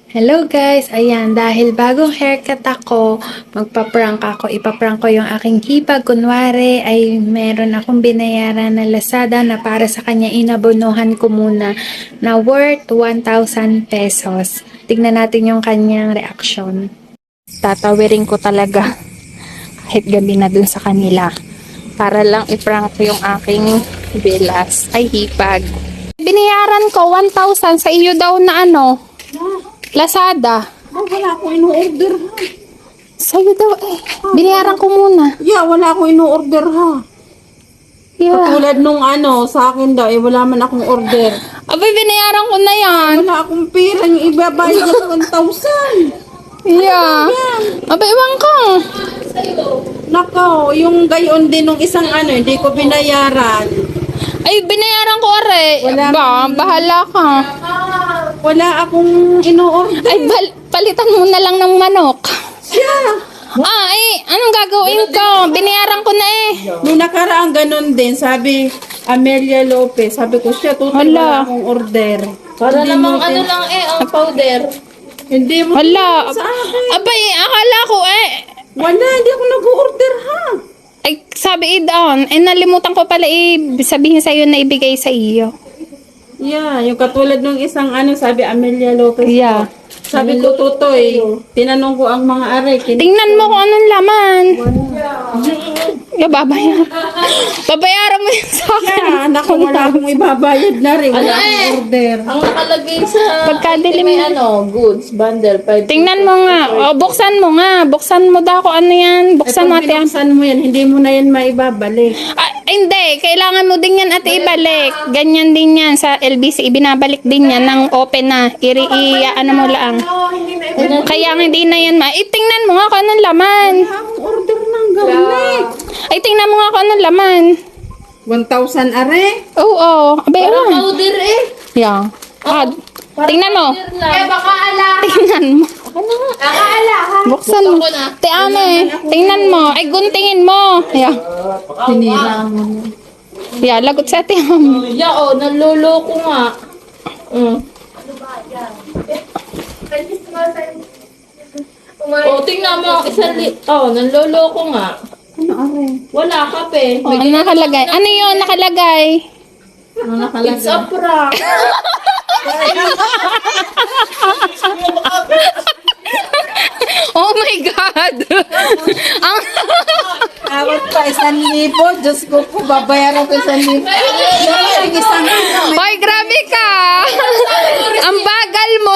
Hello guys! Ayan, dahil bagong haircut ako, magpa-prank ako. Ipaprank ko yung aking hipag. Kunwari ay meron akong binayaran na Lazada na para sa kanya inabonohan ko muna na worth 1,000 pesos. Tignan natin yung kanyang reaction. Tatawirin ko talaga kahit gabi na dun sa kanila para lang iprank ko yung aking bilas. Ay, hipag. Binayaran ko 1,000 sa iyo daw na ano? Lazada. Wala akong ino-order ha. Sa'yo daw eh. Binayaran ko muna. Yeah, wala akong ino-order ha. Yeah. Katulad nung sa akin daw, wala man akong order. Abay, binayaran ko na yan. Wala akong pera, yung ibabayad na 1,000. Yeah. Abay, iwan ko. Nako, yung gayon din nung isang hindi ko binayaran. Ay, binayaran ko are. Wala Bahala ka. Wala akong ino-order. Ay, palitan mo na lang ng manok. Yeah. Anong gagawin ko? Binayaran ko na eh. Nung nakaraang ganun din, sabi Amelia Lopez, sabi ko siya, wala akong order. Para namang lang ang powder. Hindi mo Hala. sa akin. Abay, akala ko eh. Wala, hindi ako nag-order ha. Ay, sabi doon. Nalimutan ko pala sabihin sa'yo na ibigay sa iyo. Yeah, yung katulad nung isang sabi Amelia Lopez. Yeah. Sabi ko, Tutoy, tinanong ko ang mga aray. Tingnan mo kung anong laman. Babayaran mo yun sa akin. Yeah, naku, wala akong ibabayad na rin. Wala akong order. Ang nakalagay sa Pagkadilim may mo. goods bundle 5. Tingnan mo nga. Buksan mo nga. Buksan mo daw kung ano yan. Buksan mo Pag ate. binuksan mo yan, hindi mo na yan maibabalik. Hindi. Kailangan mo din yan ate ibalik. Ganyan din yan sa LBC. Ibinabalik din yan ng open na. Ano mo lang. Kaya hindi na yan tingnan mo nga kung anong laman. Wala akong order ng gamit. Ay, tingnan mo nga kung anong laman. 1,000 are? Oo. Abay, Parang ano? powder eh. Yeah. Tingnan mo. Baka ala. Tingnan mo. Ala ha. Buksan mo. Te ame, tingnan mo. Ay, guntingin mo. Yeah. Sinira mo. Yeah, lagot sa te ame. Naluloko nga. Tingnan mo. Naluloko nga. Ano are? Wala ka pe. Oh, ano nakalagay? Ano yun nakalagay? Ano nakalagay? It's a prank. Oh my God! Ang Awat pa 1,000. Diyos ko po, babayaran ko 1,000. Isang Hoy, grabe ka! Ang bagal mo!